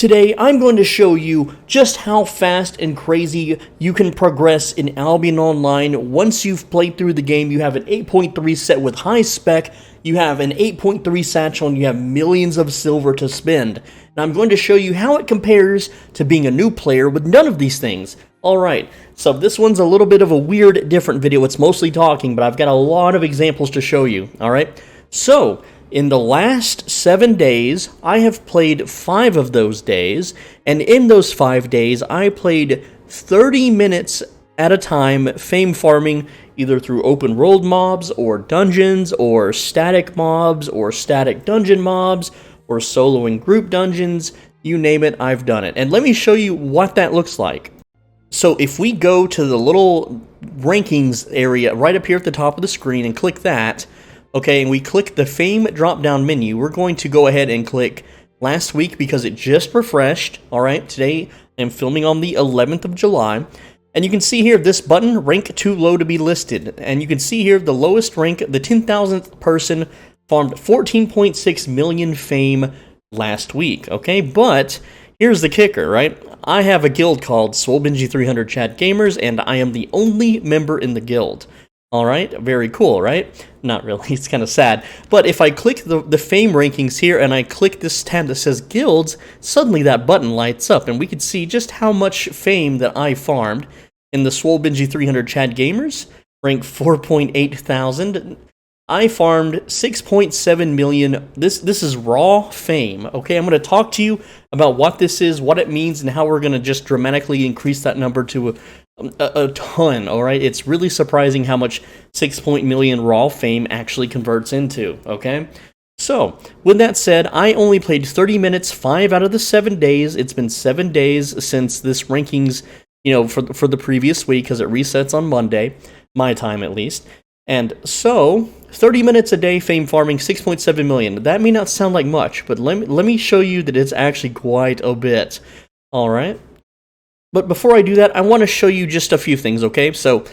Today, I'm going to show you just how fast and crazy you can progress in Albion Online. Once you've played through the game, you have an 8.3 set with high spec, you have an 8.3 satchel, and you have millions of silver to spend. And I'm going to show you how it compares to being a new player with none of these things. Alright, so this one's a little bit of a weird, different video. It's mostly talking, but I've got a lot of examples to show you. Alright, so in the last 7 days, I have played 5 of those days, and in those 5 days, I played 30 minutes at a time fame farming, either through open world mobs, or dungeons, or static mobs, or static dungeon mobs, or solo and group dungeons. You name it, I've done it. And let me show you what that looks like. So if we go to the little rankings area right up here at the top of the screen and click that, okay, and we click the Fame drop-down menu, we're going to go ahead and click last week because it just refreshed. Alright, today I'm filming on the 11th of July. And you can see here, this button, rank too low to be listed. And you can see here, the lowest rank, the 10,000th person, farmed 14.6 million fame last week, okay? But here's the kicker, right? I have a guild called Swolbenji300 Chat Gamers, and I am the only member in the guild. Alright, very cool, right? Not really, it's kind of sad. But if I click the fame rankings here and I click this tab that says guilds, suddenly that button lights up and we can see just how much fame that I farmed in the Swolbenji300 Chat Gamers, rank 4.8 thousand. I farmed 6.7 million. This is raw fame, okay? I'm going to talk to you about what this is, what it means, and how we're going to just dramatically increase that number to a ton, alright? It's really surprising how much 6 million raw fame actually converts into, okay? So, with that said, I only played 30 minutes 5 out of the 7 days. It's been 7 days since this rankings, you know, for the previous week, because it resets on Monday, my time at least. And so, 30 minutes a day fame farming, 6.7 million. That may not sound like much, but let me show you that it's actually quite a bit, alright? But before I do that, I want to show you just a few things, okay? So,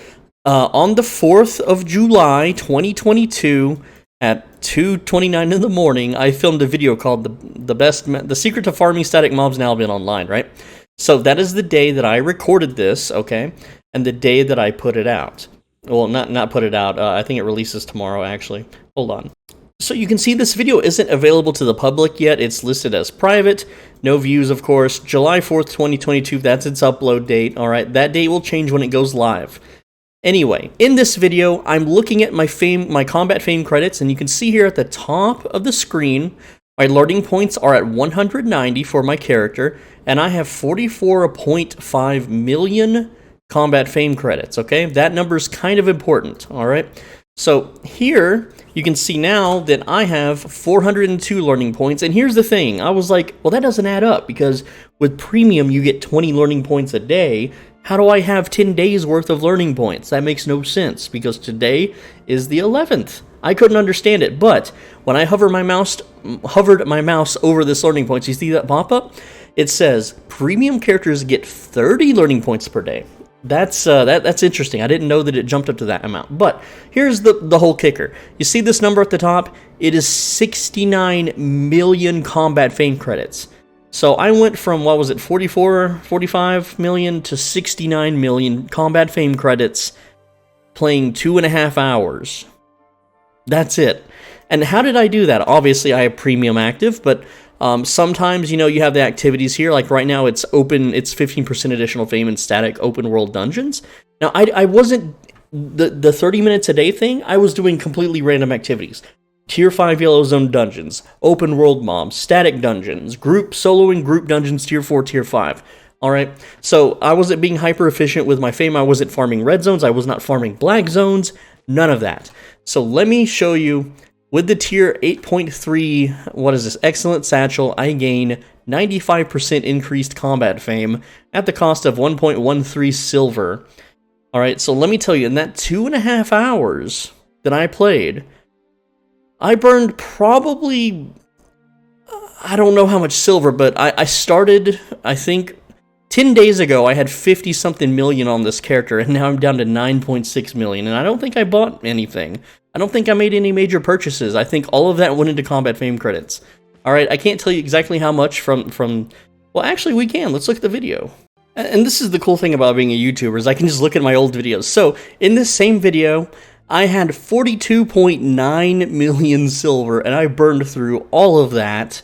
on the 4th of July, 2022, at 2:29 in the morning, I filmed a video called The Secret to Farming Static Mobs in Albion Online, right? So, that is the day that I recorded this, okay? And the day that I put it out. Well, not put it out, I think it releases tomorrow, actually. Hold on. So you can see this video isn't available to the public yet. It's listed as private. No views, of course. July 4th, 2022, that's its upload date. Alright, that date will change when it goes live. Anyway, in this video, I'm looking at my combat fame credits, and you can see here at the top of the screen, my learning points are at 190 for my character, and I have 44.5 million combat fame credits, okay? That number's kind of important, alright? So here, you can see now that I have 402 learning points, and here's the thing, I was like, well, that doesn't add up, because with premium you get 20 learning points a day. How do I have 10 days worth of learning points? That makes no sense, because today is the 11th. I couldn't understand it, but when I hovered my mouse over this learning points, you see that pop-up? It says, premium characters get 30 learning points per day. That's interesting. I didn't know that it jumped up to that amount. But here's the whole kicker. You see this number at the top? It is 69 million combat fame credits. So I went from, what was it, 45 million to 69 million combat fame credits playing 2.5 hours. That's it. And how did I do that? Obviously, I have premium active, but sometimes, you know, you have the activities here, like right now it's open, it's 15% additional fame in static open world dungeons. Now, I wasn't, the 30 minutes a day thing, I was doing completely random activities. Tier 5 yellow zone dungeons, open world mobs, static dungeons, solo and group dungeons, tier 4, tier 5. Alright, so I wasn't being hyper efficient with my fame, I wasn't farming red zones, I was not farming black zones, none of that. So let me show you. With the tier 8.3, what is this, excellent satchel, I gain 95% increased combat fame at the cost of 1.13 silver. Alright, so let me tell you, in that 2.5 hours that I played, I burned probably, I don't know how much silver, but I started, I think, 10 days ago, I had 50-something million on this character, and now I'm down to 9.6 million, and I don't think I bought anything. I don't think I made any major purchases. I think all of that went into combat fame credits. Alright, I can't tell you exactly how much from Well, actually, we can. Let's look at the video. And this is the cool thing about being a YouTuber, is I can just look at my old videos. So, in this same video, I had 42.9 million silver, and I burned through all of that.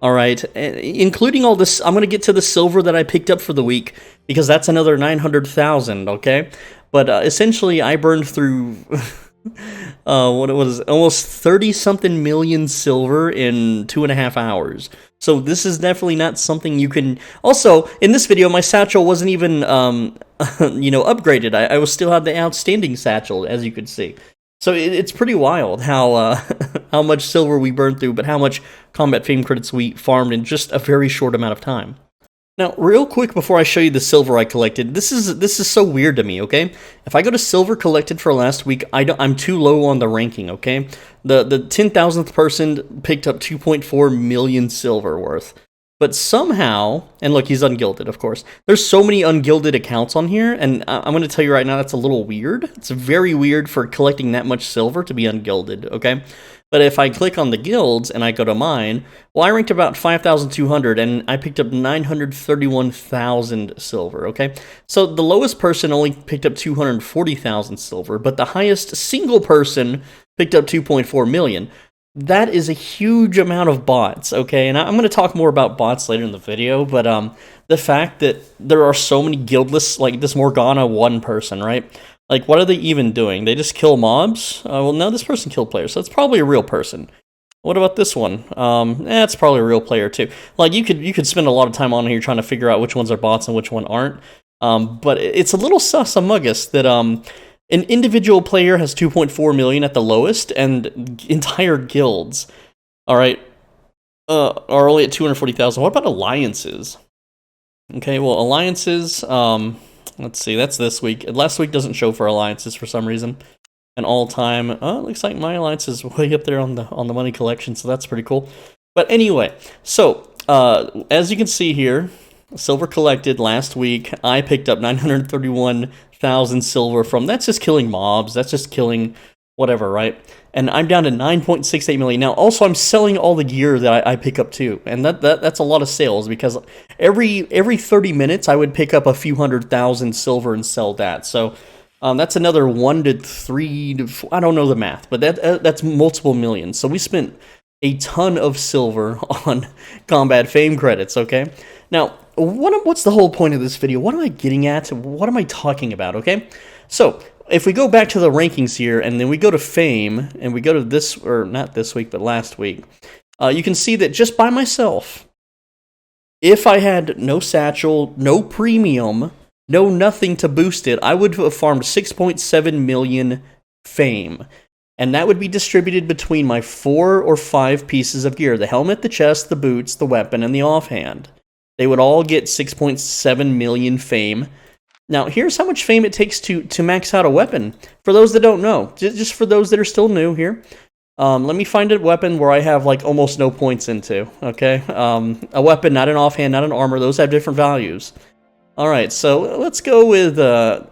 Alright, including all this. I'm going to get to the silver that I picked up for the week, because that's another 900,000, okay? But essentially, I burned through... what it was, almost 30-something million silver in 2.5 hours. So this is definitely not something you can... Also, in this video, my satchel wasn't even, upgraded. I was still had the outstanding satchel, as you could see. So it's pretty wild how how much silver we burned through, but how much combat fame credits we farmed in just a very short amount of time. Now, real quick before I show you the silver I collected, this is so weird to me, okay? If I go to silver collected for last week, I'm too low on the ranking, okay? The 10,000th person picked up 2.4 million silver worth. But somehow, and look, he's ungilded, of course. There's so many ungilded accounts on here, and I'm going to tell you right now, that's a little weird. It's very weird for collecting that much silver to be ungilded, okay? But if I click on the guilds and I go to mine, well, I ranked about 5,200 and I picked up 931,000 silver, okay? So the lowest person only picked up 240,000 silver, but the highest single person picked up 2.4 million. That is a huge amount of bots, okay? And I'm going to talk more about bots later in the video, but the fact that there are so many guildless, like this Morgana one person, right? Like, what are they even doing? They just kill mobs? Well, no, this person killed players, so it's probably a real person. What about this one? It's probably a real player, too. Like, you could spend a lot of time on here trying to figure out which ones are bots and which one aren't. But it's a little sus among us that an individual player has 2.4 million at the lowest, and entire guilds, alright, are only at 240,000. What about alliances? Okay, well, alliances, let's see, that's this week. Last week doesn't show for alliances for some reason. And all-time, it looks like my alliance is way up there on the money collection, so that's pretty cool. But anyway, so, as you can see here, silver collected last week, I picked up 931,000 silver from, that's just killing mobs, that's just killing whatever, right? And I'm down to 9.68 million. Now, also, I'm selling all the gear that I pick up, too. And that's a lot of sales, because every 30 minutes, I would pick up a few 100,000 silver and sell that. So, that's another 1 to 3 to 4, I don't know the math, but that's multiple millions. So we spent a ton of silver on combat fame credits, okay? Now, what's the whole point of this video? What am I getting at? What am I talking about, okay? So, if we go back to the rankings here, and then we go to fame, and we go to this, or not this week, but last week, you can see that just by myself, if I had no satchel, no premium, no nothing to boost it, I would have farmed 6.7 million fame. And that would be distributed between my 4 or 5 pieces of gear. The helmet, the chest, the boots, the weapon, and the offhand. They would all get 6.7 million fame. Now, here's how much fame it takes to max out a weapon. For those that don't know, just for those that are still new here, let me find a weapon where I have like almost no points into, okay? A weapon, not an offhand, not an armor, those have different values. Alright, so let's go with the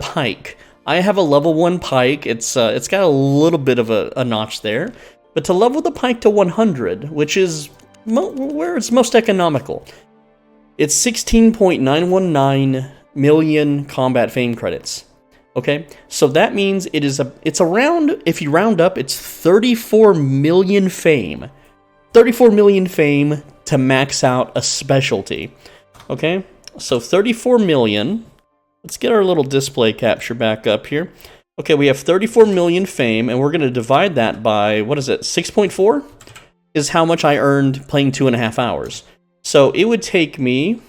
pike. I have a level 1 pike. It's got a little bit of a notch there. But to level the pike to 100, which is where it's most economical, it's 16.919 million combat fame credits. Okay, so that means it's around, if you round up, it's 34 million fame. 34 million fame to max out a specialty. Okay, so 34 million. Let's get our little display capture back up here. Okay, we have 34 million fame, and we're going to divide that by, what is it, 6.4? Is how much I earned playing 2.5 hours. So it would take me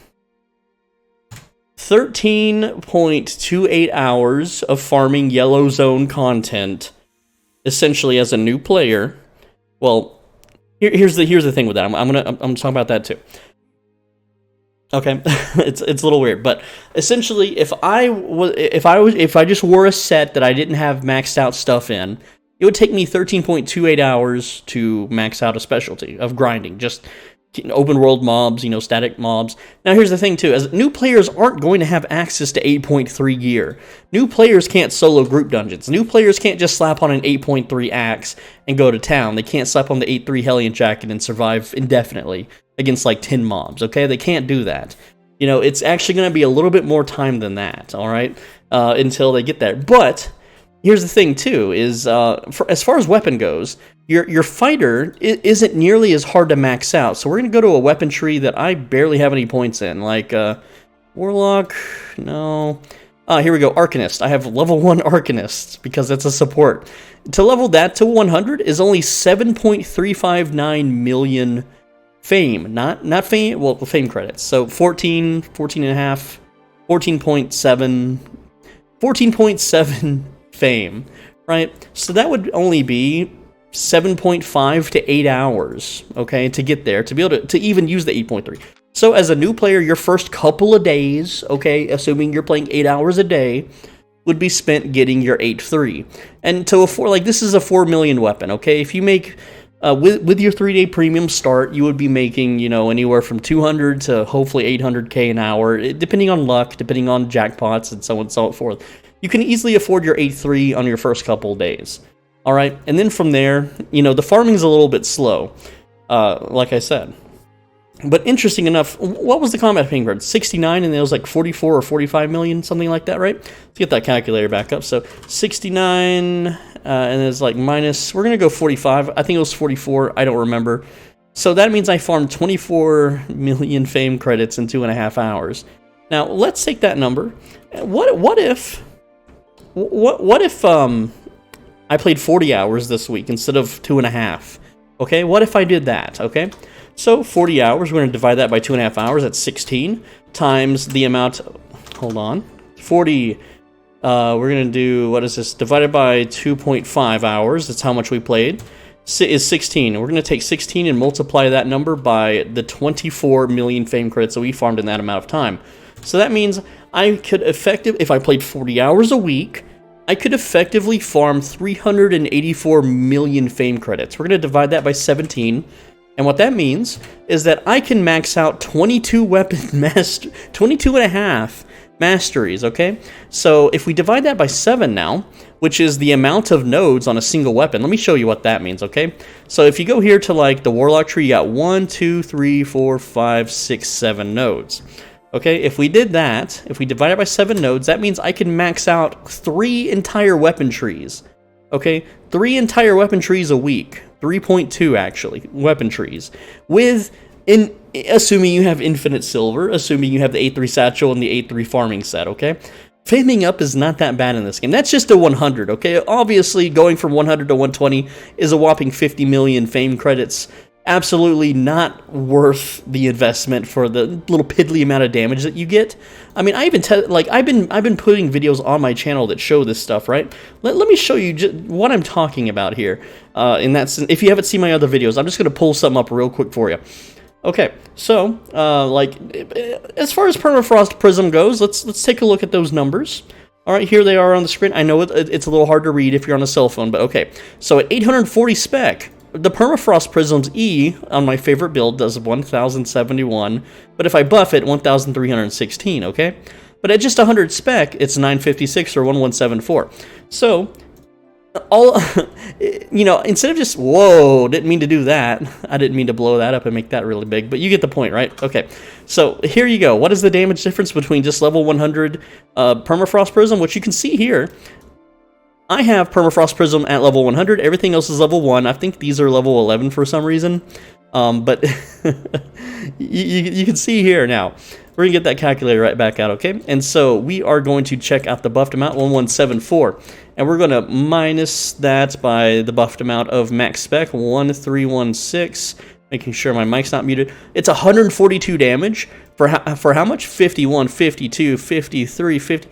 13.28 hours of farming yellow zone content, essentially as a new player. Well, here's the thing with that. I'm talking about that too. Okay, it's a little weird, but essentially, if I just wore a set that I didn't have maxed out stuff in, it would take me 13.28 hours to max out a specialty of grinding, just open world mobs, static mobs. Now here's the thing too, as new players aren't going to have access to 8.3 gear. New players can't solo group dungeons. New players can't just slap on an 8.3 axe and go to town. They can't slap on the 8.3 Hellion jacket and survive indefinitely against like 10 mobs, okay? They can't do that. It's actually going to be a little bit more time than that, all right, until they get there. But here's the thing too, is as far as weapon goes, your fighter isn't nearly as hard to max out. So we're going to go to a weapon tree that I barely have any points in, like Warlock, no. Here we go, Arcanist. I have level 1 Arcanist because that's a support. To level that to 100 is only 7.359 million fame, not fame, well, fame credits. So 14 and a half, 14.7 fame, right? So that would only be 7.5 to 8 hours, okay, to get there, to be able to even use the 8.3. So as a new player, your first couple of days, okay, assuming you're playing 8 hours a day, would be spent getting your 8.3. And to afford, like, this is a 4 million weapon, okay? If you make, with your 3-day premium start, you would be making, anywhere from 200 to hopefully 800k an hour, depending on luck, depending on jackpots, and so on and so forth. You can easily afford your 8.3 on your first couple of days. All right, and then from there, the farming's a little bit slow, like I said. But interesting enough, what was the combat ping card? 69, and it was like 44 or 45 million, something like that, right? Let's get that calculator back up. So 69, and it's like minus, we're going to go 45. I think it was 44, I don't remember. So that means I farmed 24 million fame credits in 2.5 hours. Now, let's take that number. What if I played 40 hours this week instead of 2.5. Okay, what if I did that? Okay, so 40 hours, we're going to divide that by 2.5 hours. That's 16 times the amount. Hold on, 40. We're going to do, what is this? Divided by 2.5 hours. That's how much we played. Is 16. We're going to take 16 and multiply that number by the 24 million fame credits that we farmed in that amount of time. So that means I could if I played 40 hours a week, I could effectively farm 384 million fame credits. We're going to divide that by 17, and what that means is that I can max out 22 and a half masteries, okay? So if we divide that by 7 now, which is the amount of nodes on a single weapon, let me show you what that means, okay? So if you go here to like the Warlock tree, you got 1, 2, 3, 4, 5, 6, 7 nodes. Okay, if we did that, if we divide it by 7 nodes, that means I can max out 3 entire weapon trees. Okay, 3 entire weapon trees a week. 3.2 actually, weapon trees. Assuming you have infinite silver, assuming you have the 8.3 satchel and the 8.3 farming set, okay? Faming up is not that bad in this game. That's just a 100, okay? Obviously, going from 100 to 120 is a whopping 50 million fame credits. Absolutely not worth the investment for the little piddly amount of damage that you get. I mean, I even I've been putting videos on my channel that show this stuff, right? Let me show you what I'm talking about here. In that sense, if you haven't seen my other videos, I'm just going to pull something up real quick for you. Okay, so as far as permafrost prism goes, let's take a look at those numbers. All right, here they are on the screen. I know it's a little hard to read if you're on a cell phone, but okay. So at 840 spec. The Permafrost Prism's E on my favorite build does 1071, but if I buff it, 1316, okay? But at just 100 spec, it's 956 or 1174. So, instead of just, whoa, didn't mean to do that. I didn't mean to blow that up and make that really big, but you get the point, right? Okay, so here you go. What is the damage difference between just level 100 Permafrost Prism, which you can see here? I have Permafrost Prism at level 100. Everything else is level 1. I think these are level 11 for some reason. But you can see here now. We're going to get that calculator right back out, okay? And so we are going to check out the buffed amount, 1174. And we're going to minus that by the buffed amount of max spec, 1316. Making sure my mic's not muted. It's 142 damage. For how much? 51, 52, 53, 50.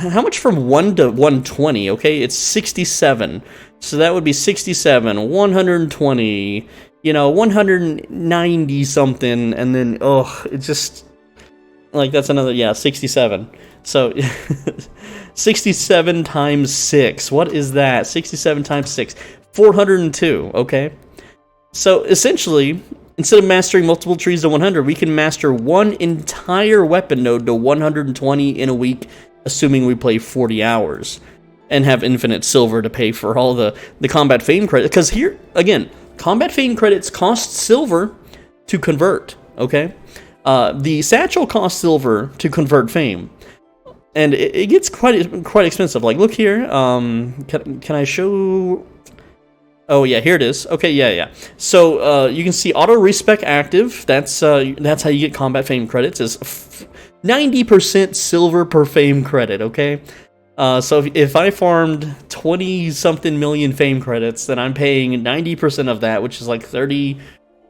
How much from 1 to 120, okay? It's 67. So that would be 67, 120, 190 something, and then, it's just, that's another, 67. So, 67 times 6. What is that? 67 times 6. 402, okay? So essentially, instead of mastering multiple trees to 100, we can master one entire weapon node to 120 in a week, assuming we play 40 hours, and have infinite silver to pay for all the combat fame credit. Because here, again, combat fame credits cost silver to convert, okay? The satchel costs silver to convert fame. And it gets quite expensive. Like, look here. Can I show... Oh yeah, here it is. Okay, yeah. So you can see auto respec active. That's how you get combat fame credits. Is 90% silver per fame credit. Okay, so if I farmed 20 something million fame credits, then I'm paying 90% of that, which is like 30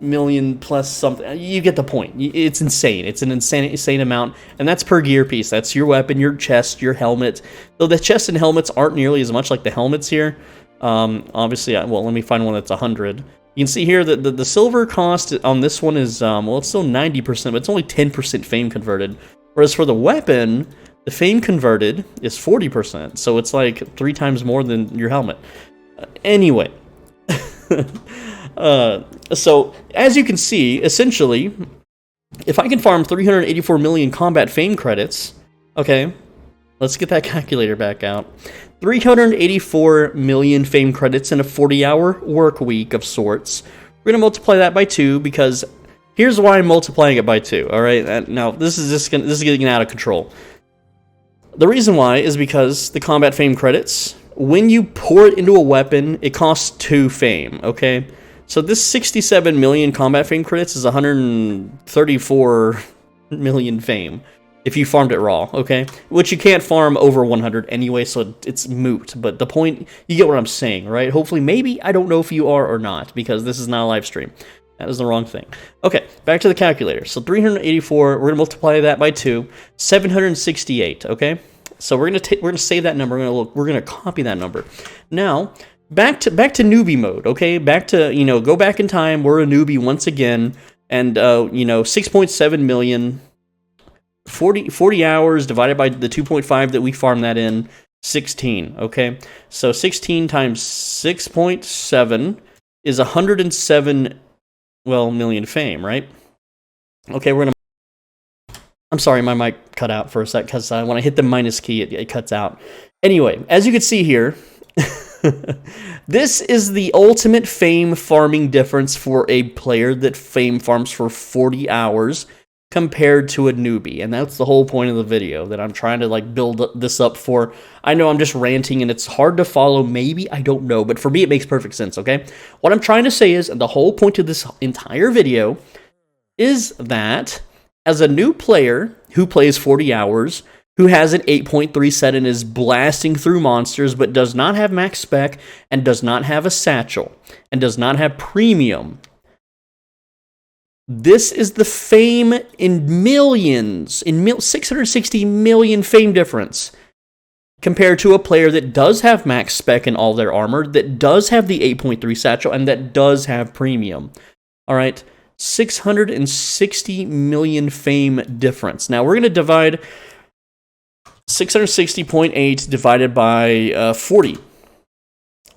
million plus something. You get the point. It's insane. It's an insane amount, and that's per gear piece. That's your weapon, your chest, your helmet. Though the chest and helmets aren't nearly as much like the helmets here. Obviously, well, let me find one that's 100. You can see here that the silver cost on this one is, well, it's still 90%, but it's only 10% fame converted. Whereas for the weapon, the fame converted is 40%, so it's like 3 times more than your helmet. Anyway, so as you can see, essentially, if I can farm 384 million combat fame credits, okay, let's get that calculator back out. 384 million fame credits in a 40-hour work week of sorts. We're going to multiply that by 2 because here's why I'm multiplying it by 2, all right? Now, this is getting out of control. The reason why is because the combat fame credits, when you pour it into a weapon, it costs 2 fame, okay? So this 67 million combat fame credits is 134 million fame. If you farmed it raw, okay? Which you can't farm over 100 anyway, so it's moot. But the point, you get what I'm saying, right? Hopefully, maybe, I don't know if you are or not, because this is not a live stream. That is the wrong thing. Okay, back to the calculator. So 384, we're going to multiply that by 2, 768, okay? So we're gonna save that number, we're gonna copy that number. Now, back to newbie mode, okay? Back to, go back in time, we're a newbie once again, and, 6.7 million... 40 hours divided by the 2.5 that we farm that in, 16, okay? So 16 times 6.7 is 107, million fame, right? Okay, we're gonna... I'm sorry, my mic cut out for a sec, because when I hit the minus key, it cuts out. Anyway, as you can see here, this is the ultimate fame farming difference for a player that fame farms for 40 hours, compared to a newbie, and that's the whole point of the video that I'm trying to build this up for. I know I'm just ranting and it's hard to follow, maybe, I don't know, but for me it makes perfect sense, okay? What I'm trying to say is, and the whole point of this entire video is that as a new player who plays 40 hours, who has an 8.3 set and is blasting through monsters but does not have max spec and does not have a satchel and does not have premium, this is the fame in millions, 660 million fame difference, compared to a player that does have max spec in all their armor, that does have the 8.3 satchel, and that does have premium. All right, 660 million fame difference. Now, we're going to divide 660.8 divided by 40.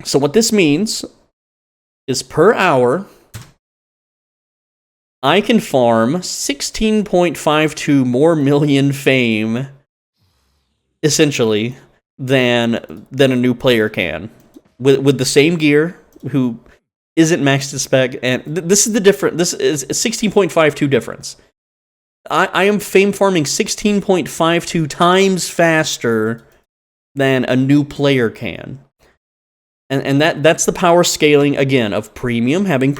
So what this means is per hour, I can farm 16.52 more million fame, essentially, than a new player can, with the same gear, who isn't maxed to spec, and this is the difference. This is 16.52 difference. I am fame farming 16.52 times faster than a new player can. And that's the power scaling, again, of premium, having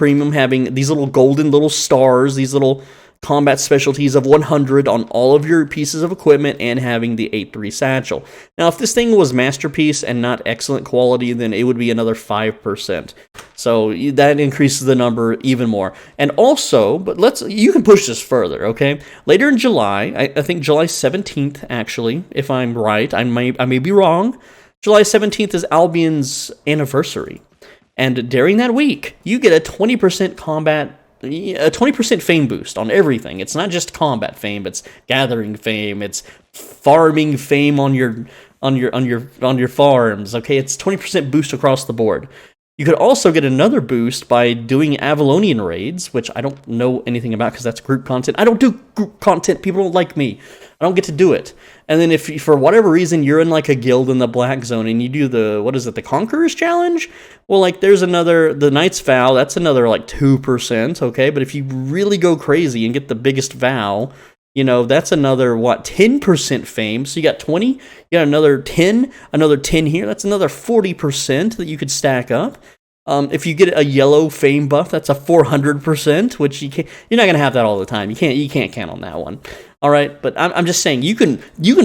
these little golden little stars, these little combat specialties of 100 on all of your pieces of equipment, and having the 8.3 satchel. Now, if this thing was masterpiece and not excellent quality, then it would be another 5%. So that increases the number even more. And also, but you can push this further, okay? Later in July, I think July 17th, actually, if I'm right, I may be wrong, July 17th is Albion's anniversary, and during that week, you get a 20% fame boost on everything. It's not just combat fame; it's gathering fame, it's farming fame on your farms. Okay, it's 20% boost across the board. You could also get another boost by doing Avalonian raids, which I don't know anything about because that's group content. I don't do group content. People don't like me. I don't get to do it. And then if for whatever reason you're in like a guild in the black zone and you do the, what is it, the Conqueror's Challenge? Well, like there's another, the Knight's Vow, that's another like 2%, okay? But if you really go crazy and get the biggest vow, you know, that's another, what, 10% fame. So you got 20, you got another 10 here. That's another 40% that you could stack up. If you get a yellow fame buff, that's a 400%, which you're not going to have that all the time. You can't count on that one. All right, but I'm just saying you can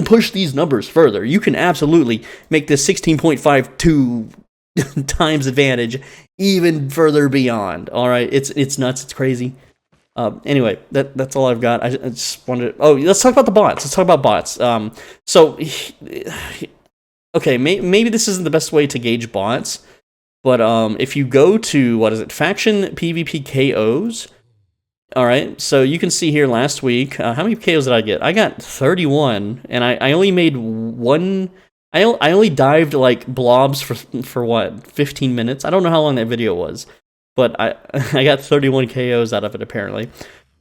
push these numbers further. You can absolutely make this 16.52 times advantage even further beyond. All right, it's nuts. It's crazy. Anyway, that's all I've got. I just wanted. Oh, let's talk about the bots. Let's talk about bots. Okay, maybe this isn't the best way to gauge bots, but if you go to what is it, faction PvP KOs. All right, so you can see here last week, how many KOs did I get? I got 31, and I only made one. I only dived like blobs for what, 15 minutes? I don't know how long that video was, but I got 31 KOs out of it apparently.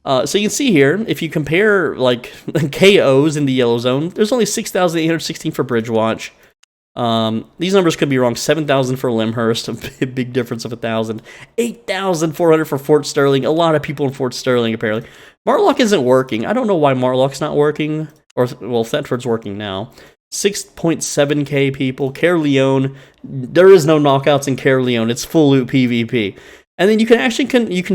So you can see here, if you compare like KOs in the yellow zone, there's only 6,816 for Bridgewatch. These numbers could be wrong. 7,000 for Limhurst, a big difference of 1,000. 8,400 for Fort Sterling. A lot of people in Fort Sterling, apparently. Marlock isn't working. I don't know why Marlock's not working. Or, well, Thetford's working now. 6.7k people. Caerleon. There is no knockouts in Caerleon. It's full loot PvP. And then you can actually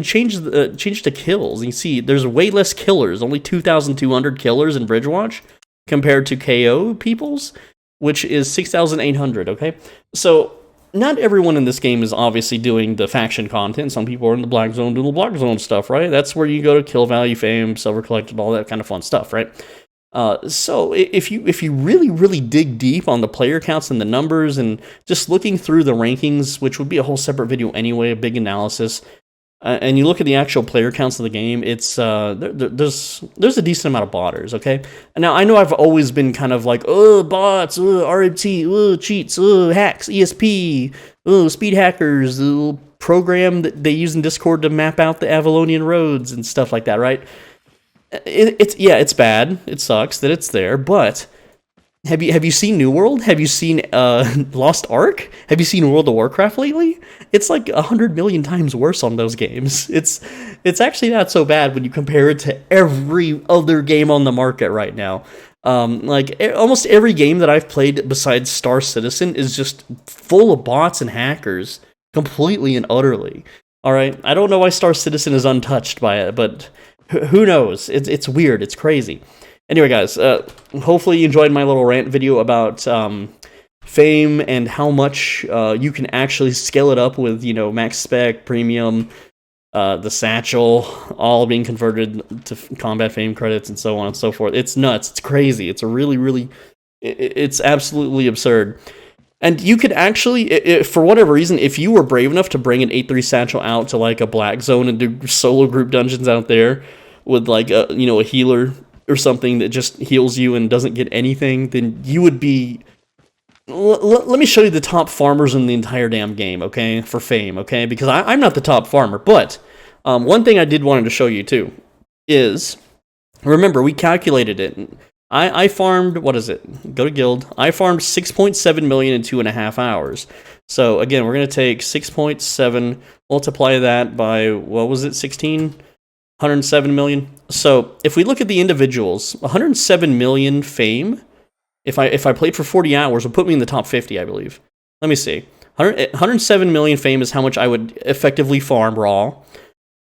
change the kills. You see, there's way less killers. Only 2,200 killers in Bridgewatch compared to KO peoples, which is 6,800, okay? So, not everyone in this game is obviously doing the faction content. Some people are in the black zone doing the black zone stuff, right? That's where you go to kill value, fame, silver collected, all that kind of fun stuff, right? So, if you really dig deep on the player counts and the numbers and just looking through the rankings, which would be a whole separate video anyway, a big analysis, and you look at the actual player counts of the game, it's there's a decent amount of botters, okay? Now, I know I've always been kind of like, oh, bots, RMT, cheats, hacks, ESP, speed hackers, the program that they use in Discord to map out the Avalonian roads and stuff like that, right? It's bad. It sucks that it's there, but have you seen New World? Have you seen Lost Ark? Have you seen World of Warcraft lately? It's like 100 million times worse on those games. It's actually not so bad when you compare it to every other game on the market right now. Almost every game that I've played besides Star Citizen is just full of bots and hackers, completely and utterly. All right, I don't know why Star Citizen is untouched by it, but who knows? It's weird. It's crazy. Anyway, guys, hopefully you enjoyed my little rant video about fame and how much you can actually scale it up with, you know, max spec, premium, the satchel, all being converted to combat fame credits and so on and so forth. It's nuts. It's crazy. It's it's absolutely absurd. And you could actually, for whatever reason, if you were brave enough to bring an 8-3 satchel out to like a black zone and do solo group dungeons out there with like a healer or something that just heals you and doesn't get anything, then you would be... Let me show you the top farmers in the entire damn game, okay? For fame, okay? Because I'm not the top farmer, but one thing I did want to show you too is, remember, we calculated it. I farmed, what is it? Go to guild. I farmed 6.7 million in 2.5 hours. So again, we're going to take 6.7, multiply that by, what was it, 107 million. So if we look at the individuals, 107 million fame, if I played for 40 hours, would put me in the top 50, I believe. Let me see. 107 million fame is how much I would effectively farm raw.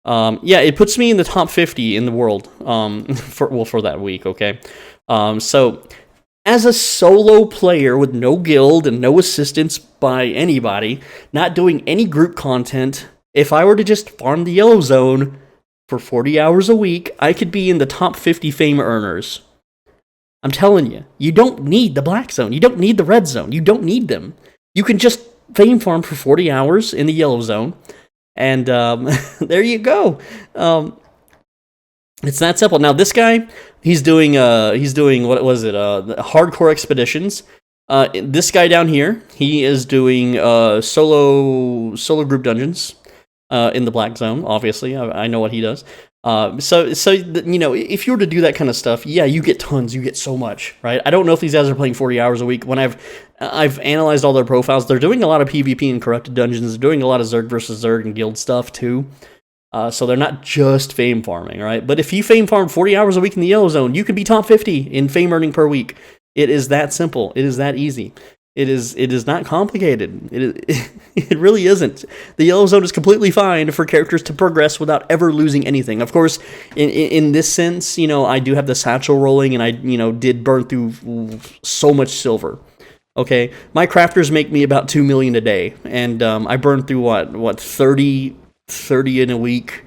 Yeah, it puts me in the top 50 in the world for that week, okay? So as a solo player with no guild and no assistance by anybody, not doing any group content, if I were to just farm the yellow zone for 40 hours a week, I could be in the top 50 fame earners. I'm telling you, you don't need the black zone. You don't need the red zone. You don't need them. You can just fame farm for 40 hours in the yellow zone, and there you go. It's that simple. Now this guy, he's doing what was it? Hardcore expeditions. This guy down here, he is doing solo group dungeons in the Black Zone. Obviously, I know what he does. You know, if you were to do that kind of stuff, yeah, you get tons, you get so much, right? I don't know if these guys are playing 40 hours a week. When I've analyzed all their profiles, they're doing a lot of PvP and corrupted dungeons. They're doing a lot of Zerg versus Zerg and guild stuff too. So they're not just fame farming, right? But if you fame farm 40 hours a week in the Yellow Zone, you could be top 50 in fame earning per week. It is that simple. It is that easy. It is not complicated. It really isn't. The Yellow Zone is completely fine for characters to progress without ever losing anything. Of course, in this sense, you know, I do have the satchel rolling, and I, you know, did burn through so much silver. Okay, my crafters make me about 2 million a day, and I burn through what 30 in a week.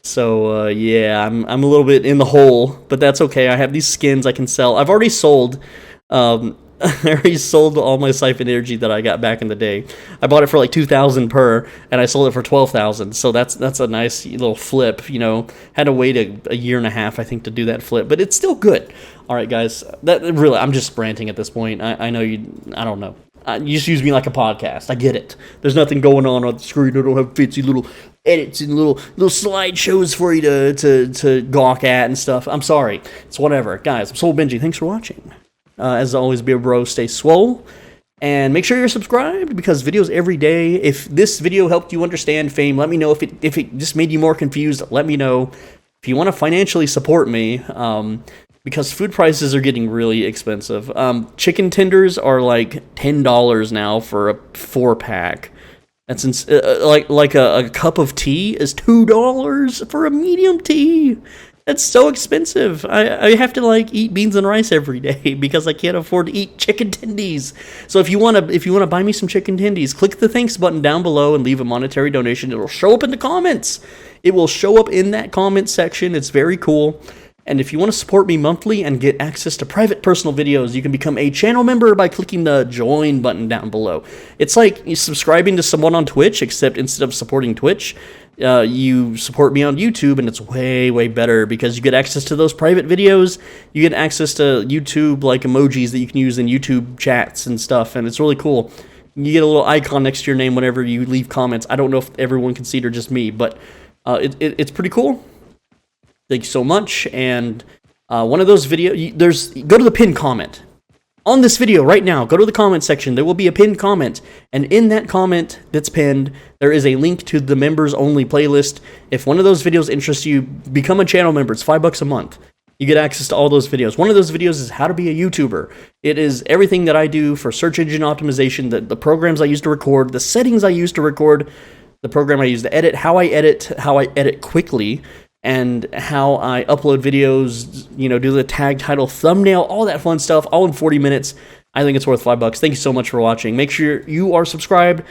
So yeah, I'm a little bit in the hole, but that's okay. I have these skins I can sell. I've already sold. I already sold all my siphon energy that I got back in the day. I bought it for like 2,000 per, and I sold it for 12,000. So that's a nice little flip. You know, had to wait a year and a half, I think, to do that flip, but it's still good. All right, guys. That really, I'm just ranting at this point. I know you. I don't know. You just use me like a podcast. I get it. There's nothing going on the screen. I don't have fancy little edits and little slideshows for you to gawk at and stuff. I'm sorry. It's whatever. Guys, I'm Soul Benji. Thanks for watching. As always, be a bro, stay swole, and make sure you're subscribed, because videos every day. If this video helped you understand fame, let me know. If it just made you more confused, let me know. If you want to financially support me, because food prices are getting really expensive. Chicken tenders are like $10 now for a 4-pack. That's like a cup of tea is $2 for a medium tea. That's so expensive. I have to like eat beans and rice every day because I can't afford to eat chicken tendies. So if you wanna buy me some chicken tendies, click the thanks button down below and leave a monetary donation. It'll show up in the comments. It will show up in that comment section. It's very cool. And if you want to support me monthly and get access to private personal videos, you can become a channel member by clicking the join button down below. It's like subscribing to someone on Twitch, except instead of supporting Twitch, you support me on YouTube, and it's way, way better because you get access to those private videos. You get access to YouTube like emojis that you can use in YouTube chats and stuff, and it's really cool. You get a little icon next to your name whenever you leave comments. I don't know if everyone can see it or just me, but it's pretty cool. Thank you so much, and one of those videos, go to the pinned comment. On this video right now, go to the comment section. There will be a pinned comment, and in that comment that's pinned, there is a link to the members-only playlist. If one of those videos interests you, become a channel member. It's $5 a month. You get access to all those videos. One of those videos is how to be a YouTuber. It is everything that I do for search engine optimization, the programs I use to record, the settings I use to record, the program I use to edit, how I edit quickly, and how I upload videos, you know, do the tag, title, thumbnail, all that fun stuff, all in 40 minutes. I think it's worth $5. Thank you so much for watching. Make sure you are subscribed.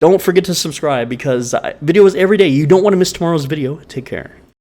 Don't forget to subscribe, because videos every day. You don't want to miss tomorrow's video. Take care.